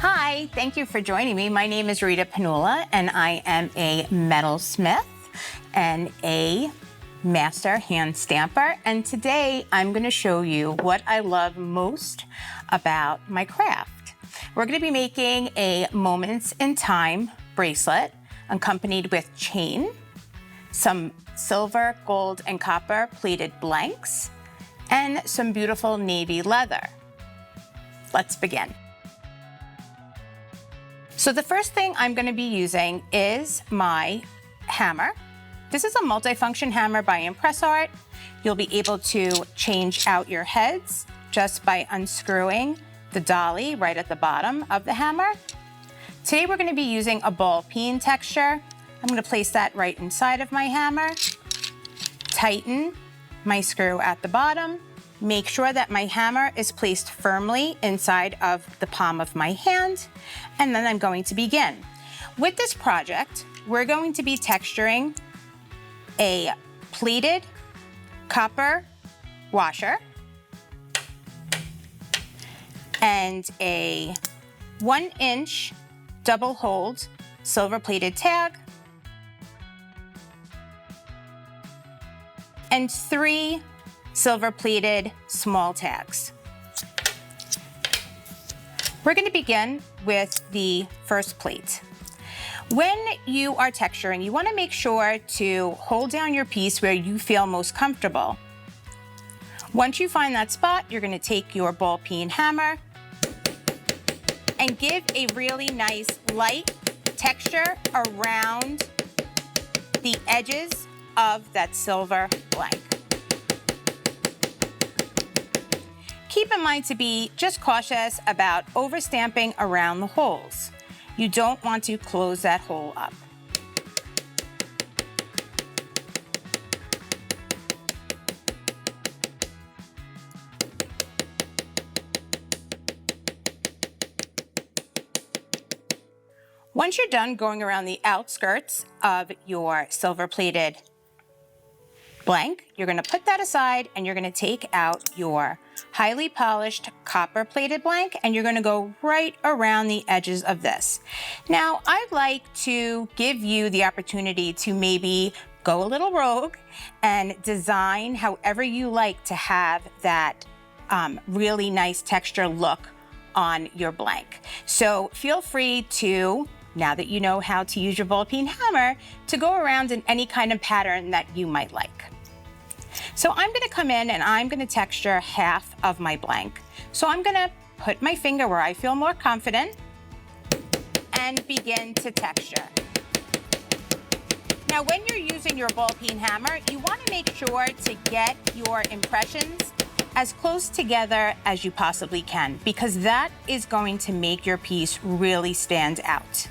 Hi, thank you for joining me. My name is Rita Pannulla, and I am a metalsmith and a master hand stamper. And today I'm going to show you what I love most about my craft. We're going to be making a Moments in Time bracelet accompanied with chain, some silver, gold, and copper plated blanks, and some beautiful navy leather. Let's begin. So the first thing I'm going to be using is my hammer. This is a multifunction hammer by Impress Art. You'll be able to change out your heads just by unscrewing the dolly right at the bottom of the hammer. Today we're going to be using a ball peen texture. I'm going to place that right inside of my hammer, tighten my screw at the bottom, make sure that my hammer is placed firmly inside of the palm of my hand, and then I'm going to begin. With this project, we're going to be texturing a plated copper washer and a 1-inch double hold silver plated tag and 3 silver plated small tags. We're going to begin with the first plate. When you are texturing, you want to make sure to hold down your piece where you feel most comfortable. Once you find that spot, you're going to take your ball peen hammer and give a really nice light texture around the edges of that silver blank. Keep in mind to be just cautious about overstamping around the holes. You don't want to close that hole up. Once you're done going around the outskirts of your silver-plated blank, you're going to put that aside and you're going to take out your highly polished copper-plated blank and you're going to go right around the edges of this. Now, I'd like to give you the opportunity to maybe go a little rogue and design however you like to have that really nice texture look on your blank. So feel free to, now that you know how to use your ball peen hammer, to go around in any kind of pattern that you might like. So I'm going to come in and I'm going to texture half of my blank. So I'm going to put my finger where I feel more confident and begin to texture. Now, when you're using your ball peen hammer, you want to make sure to get your impressions as close together as you possibly can, because that is going to make your piece really stand out.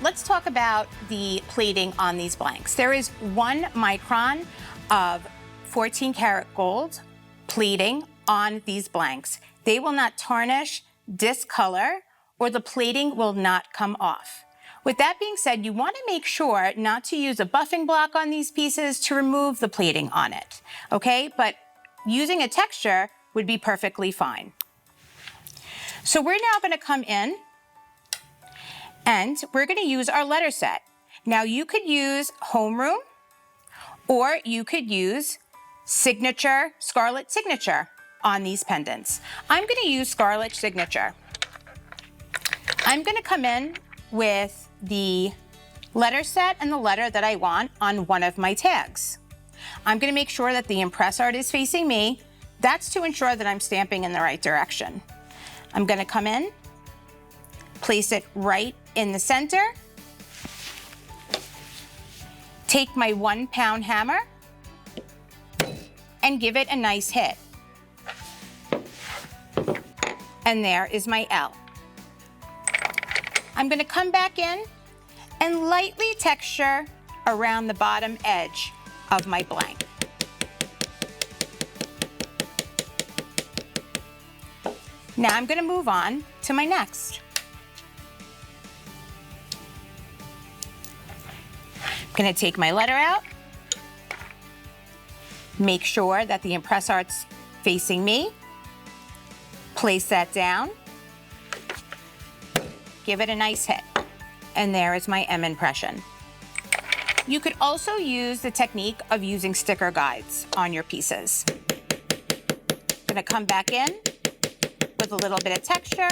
Let's talk about the plating on these blanks. There is 1 micron of 14 karat gold plating on these blanks. They will not tarnish, discolor, or the plating will not come off. With that being said, you want to make sure not to use a buffing block on these pieces to remove the plating on it, okay? But using a texture would be perfectly fine. So we're now going to come in and we're going to use our letter set. Now you could use Homeroom or you could use Signature, Scarlet Signature on these pendants. I'm going to use Scarlet Signature. I'm going to come in with the letter set and the letter that I want on one of my tags. I'm going to make sure that the Impress Art is facing me. That's to ensure that I'm stamping in the right direction. I'm going to come in, place it right in the center, take my 1-pound hammer and give it a nice hit. And there is my L. I'm going to come back in and lightly texture around the bottom edge of my blank. Now I'm gonna move on to my next. I'm gonna take my letter out, make sure that the impress art's facing me, place that down, give it a nice hit, and there is my M impression. You could also use the technique of using sticker guides on your pieces. I'm gonna come back in with a little bit of texture,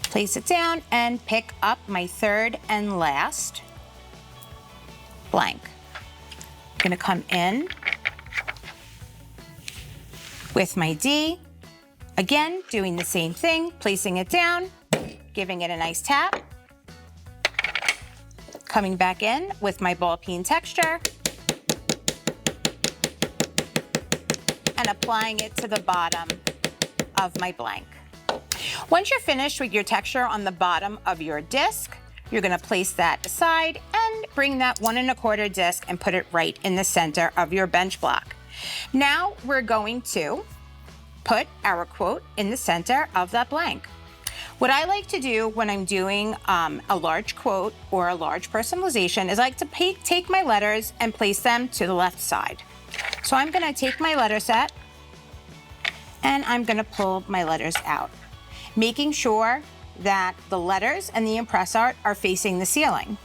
place it down, and pick up my third and last blank. I'm gonna come in with my D, again, doing the same thing, placing it down, giving it a nice tap, coming back in with my ball peen texture, and applying it to the bottom of my blank. Once you're finished with your texture on the bottom of your disc, you're gonna place that aside and bring that 1 1/4 disc and put it right in the center of your bench block. Now we're going to put our quote in the center of that blank. What I like to do when I'm doing a large quote or a large personalization is I like to take my letters and place them to the left side. So I'm gonna take my letter set and I'm gonna pull my letters out, making sure that the letters and the impress art are facing the ceiling.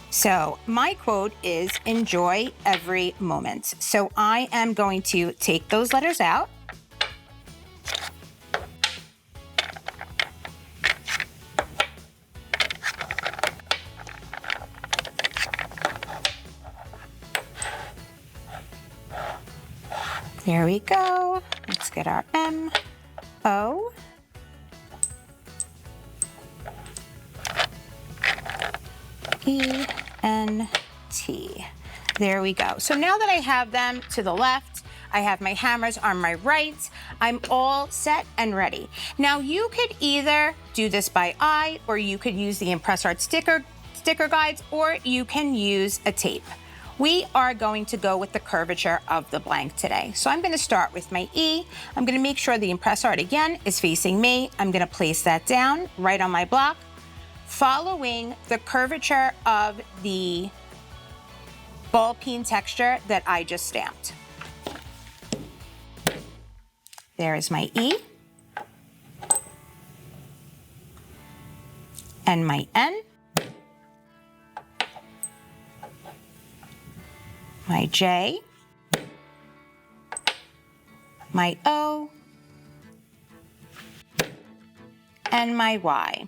So my quote is enjoy every moment. So I am going to take those letters out. There we go. Let's get our M, O, E, N, T. There we go. So now that I have them to the left, I have my hammers on my right, I'm all set and ready. Now you could either do this by eye, or you could use the impress art sticker guides, or you can use a tape. We are going to go with the curvature of the blank today. So I'm gonna start with my E. I'm gonna make sure the impress art again is facing me. I'm gonna place that down right on my block, following the curvature of the ball peen texture that I just stamped. There is my E and my N, my J, my O, and my Y.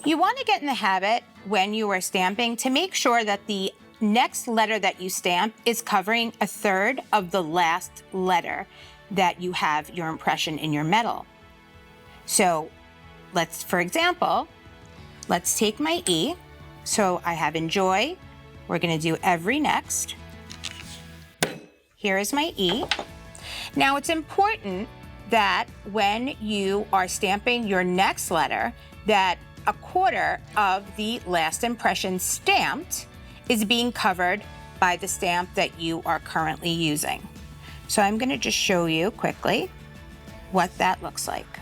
You want to get in the habit when you are stamping to make sure that the next letter that you stamp is covering 1/3 of the last letter that you have your impression in your metal. So for example, let's take my E. So I have enjoy. We're gonna do every next. Here is my E. Now it's important that when you are stamping your next letter, that 1/4 of the last impression stamped is being covered by the stamp that you are currently using. So I'm gonna just show you quickly what that looks like.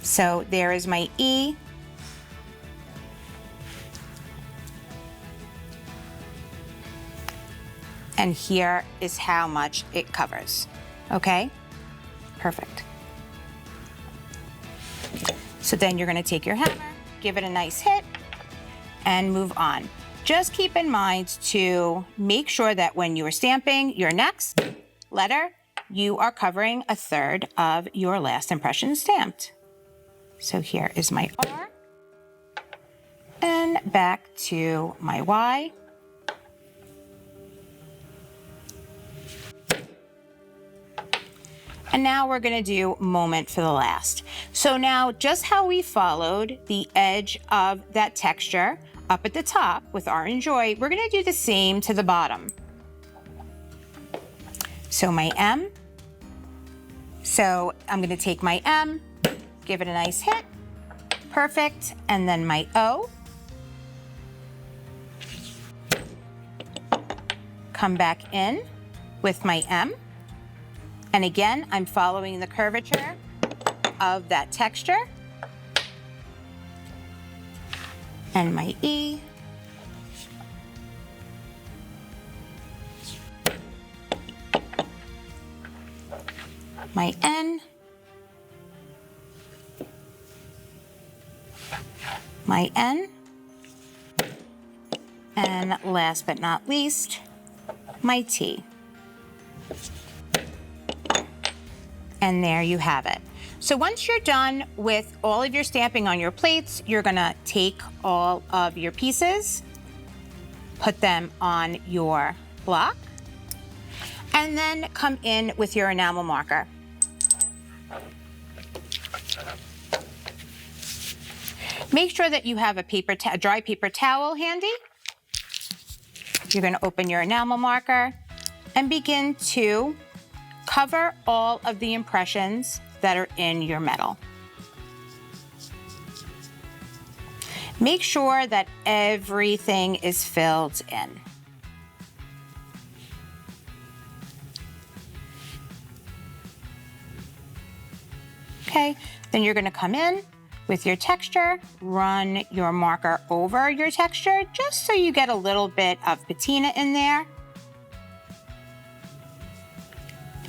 So there is my E. And here is how much it covers. Okay? Perfect. So then you're gonna take your hammer, give it a nice hit, and move on. Just keep in mind to make sure that when you are stamping your next letter, you are covering 1/3 of your last impression stamped. So here is my R, and back to my Y. And now we're gonna do moment for the last. So now just how we followed the edge of that texture up at the top with our enjoy, we're gonna do the same to the bottom. So my M, so I'm gonna take my M, give it a nice hit, perfect, and then my O, come back in with my M. And again, I'm following the curvature of that texture. And my E. My N. My N. And last but not least, my T. And there you have it. So once you're done with all of your stamping on your plates, you're gonna take all of your pieces, put them on your block, and then come in with your enamel marker. Make sure that you have a dry paper towel handy. You're gonna open your enamel marker and begin to cover all of the impressions that are in your metal. Make sure that everything is filled in. Okay, then you're gonna come in with your texture, run your marker over your texture just so you get a little bit of patina in there.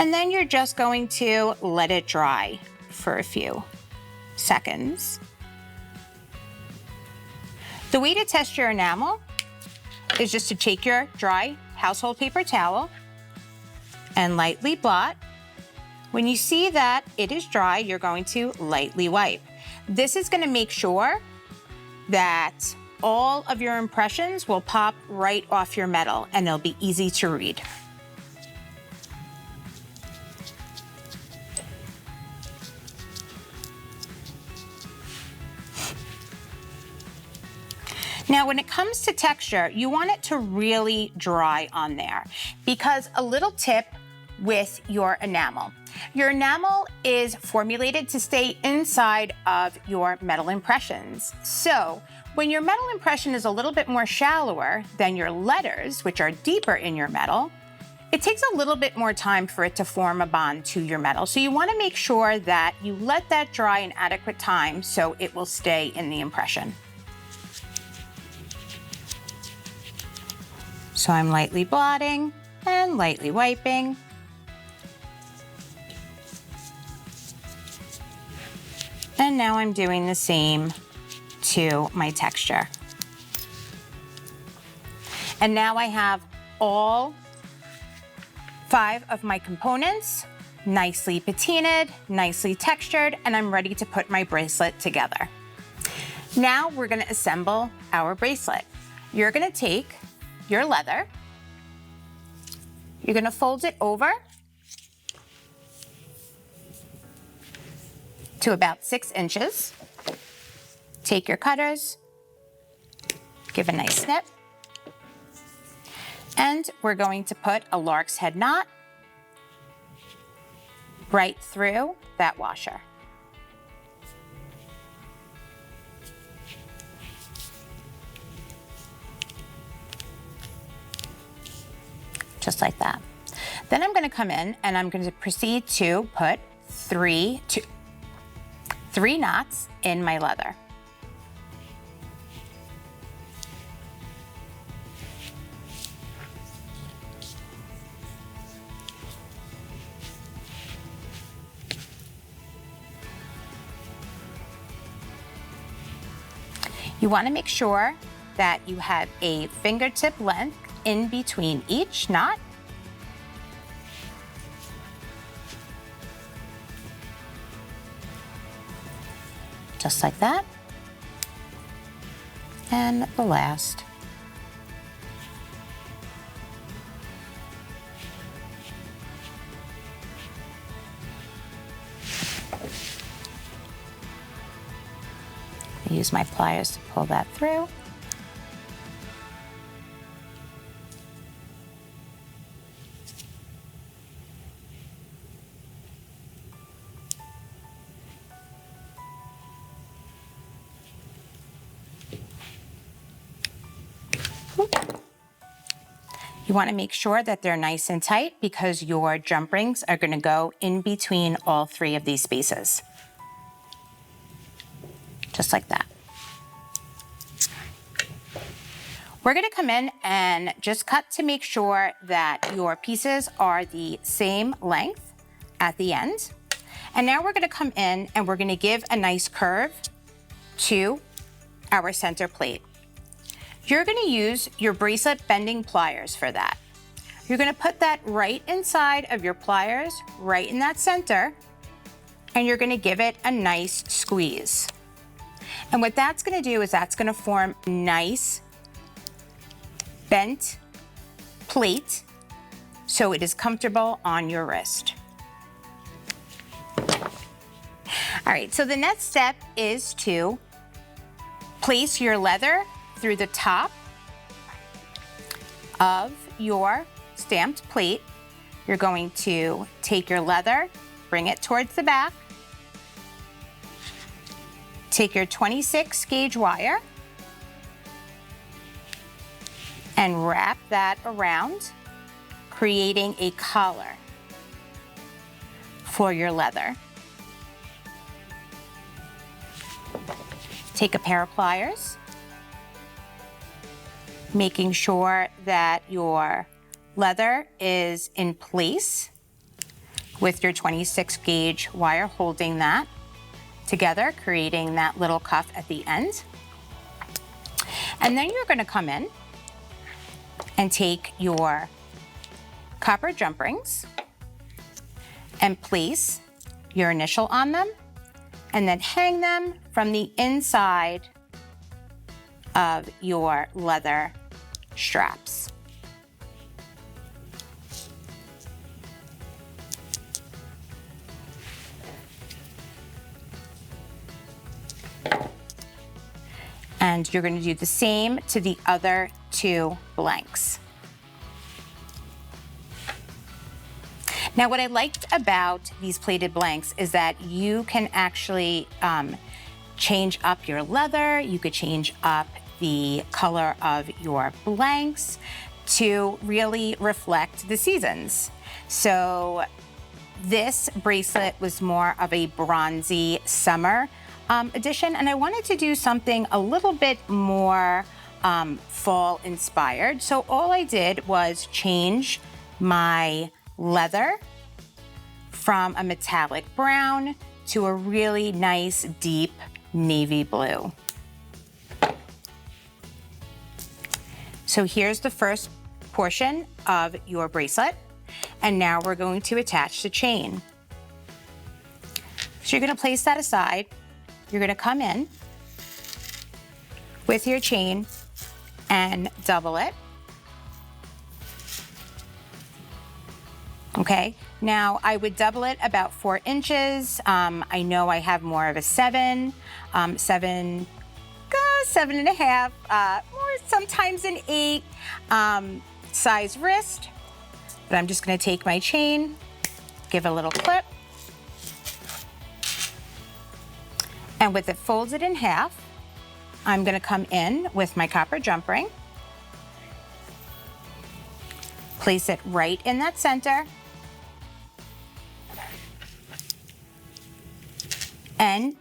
And then you're just going to let it dry for a few seconds. The way to test your enamel is just to take your dry household paper towel and lightly blot. When you see that it is dry, you're going to lightly wipe. This is going to make sure that all of your impressions will pop right off your metal and they'll be easy to read. Now, when it comes to texture, you want it to really dry on there because a little tip with your enamel. Your enamel is formulated to stay inside of your metal impressions. So when your metal impression is a little bit more shallower than your letters, which are deeper in your metal, it takes a little bit more time for it to form a bond to your metal. So you want to make sure that you let that dry an adequate time so it will stay in the impression. So I'm lightly blotting and lightly wiping. And now I'm doing the same to my texture. And now I have all 5 of my components nicely patinaed, nicely textured, and I'm ready to put my bracelet together. Now we're gonna assemble our bracelet. You're gonna take your leather, you're gonna fold it over to about 6 inches. Take your cutters, give a nice snip, and we're going to put a lark's head knot right through that washer. Just like that. Then I'm going to come in and I'm going to proceed to put three knots in my leather. You want to make sure that you have a fingertip length in between each knot. Just like that. And the last. I use my pliers to pull that through. You want to make sure that they're nice and tight because your jump rings are going to go in between all 3 of these spaces. Just like that. We're going to come in and just cut to make sure that your pieces are the same length at the end. And now we're going to come in and we're going to give a nice curve to our center plate. You're going to use your bracelet bending pliers for that. You're going to put that right inside of your pliers, right in that center, and you're going to give it a nice squeeze. And what that's going to do is that's going to form a nice bent plate so it is comfortable on your wrist. All right, so the next step is to place your leather through the top of your stamped plate. You're going to take your leather, bring it towards the back, take your 26 gauge wire and wrap that around, creating a collar for your leather. Take a pair of pliers, making sure that your leather is in place with your 26 gauge wire holding that together, creating that little cuff at the end. And then you're going to come in and take your copper jump rings and place your initial on them and then hang them from the inside of your leather straps. And you're going to do the same to the other 2 blanks. Now, what I liked about these plated blanks is that you can actually change up your leather. You could change up the color of your blanks to really reflect the seasons. So this bracelet was more of a bronzy summer edition, and I wanted to do something a little bit more fall inspired. So all I did was change my leather from a metallic brown to a really nice deep navy blue. So here's the first portion of your bracelet, and now we're going to attach the chain. So you're going to place that aside. You're going to come in with your chain and double it. Okay, now I would double it about 4 inches. I know I have more of a 7 and a half, or sometimes an 8 size wrist. But I'm just going to take my chain, give a little clip, and with it folded in half, I'm going to come in with my copper jump ring, place it right in that center, and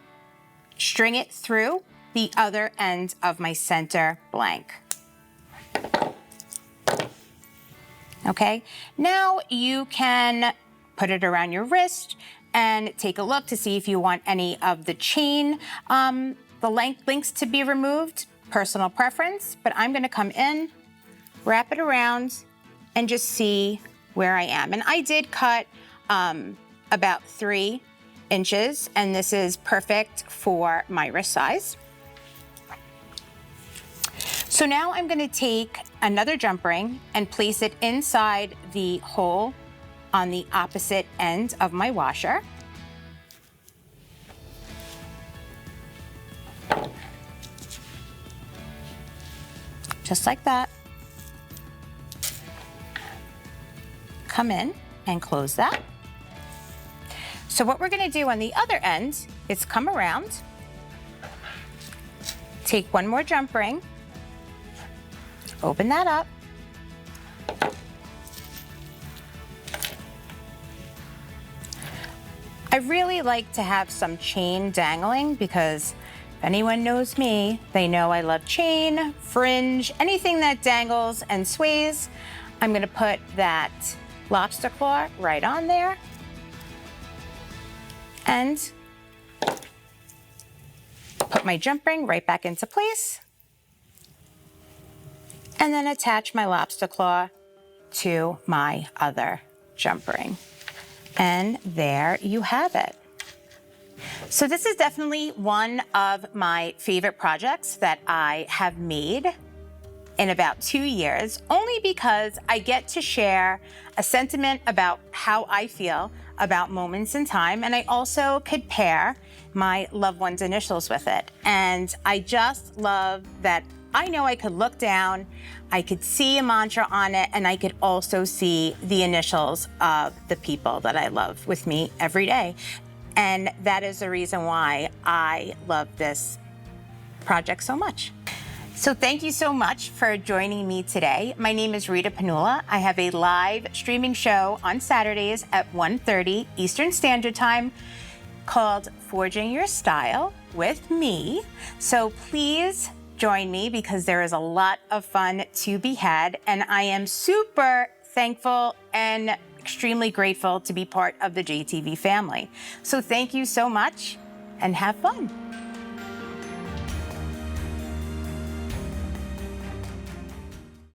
string it through the other end of my center blank. Okay, now you can put it around your wrist and take a look to see if you want any of the chain, the links to be removed, personal preference, but I'm gonna come in, wrap it around, and just see where I am. And I did cut about 3 inches, and this is perfect for my wrist size. So now I'm going to take another jump ring and place it inside the hole on the opposite end of my washer. Just like that. Come in and close that. So what we're going to do on the other end is come around, take one more jump ring, open that up, I really like to have some chain dangling because if anyone knows me, they know I love chain, fringe, anything that dangles and sways. I'm gonna put that lobster claw right on there and put my jump ring right back into place and then attach my lobster claw to my other jump ring. And there you have it. So this is definitely one of my favorite projects that I have made in about 2 years, only because I get to share a sentiment about how I feel about moments in time, and I also could pair my loved one's initials with it. And I just love that I know I could look down, I could see a mantra on it, and I could also see the initials of the people that I love with me every day. And that is the reason why I love this project so much. So thank you so much for joining me today. My name is Rita Pannulla. I have a live streaming show on Saturdays at 1:30 Eastern Standard Time called Forging Your Style with me. So please join me because there is a lot of fun to be had, and I am super thankful and extremely grateful to be part of the JTV family. So thank you so much and have fun.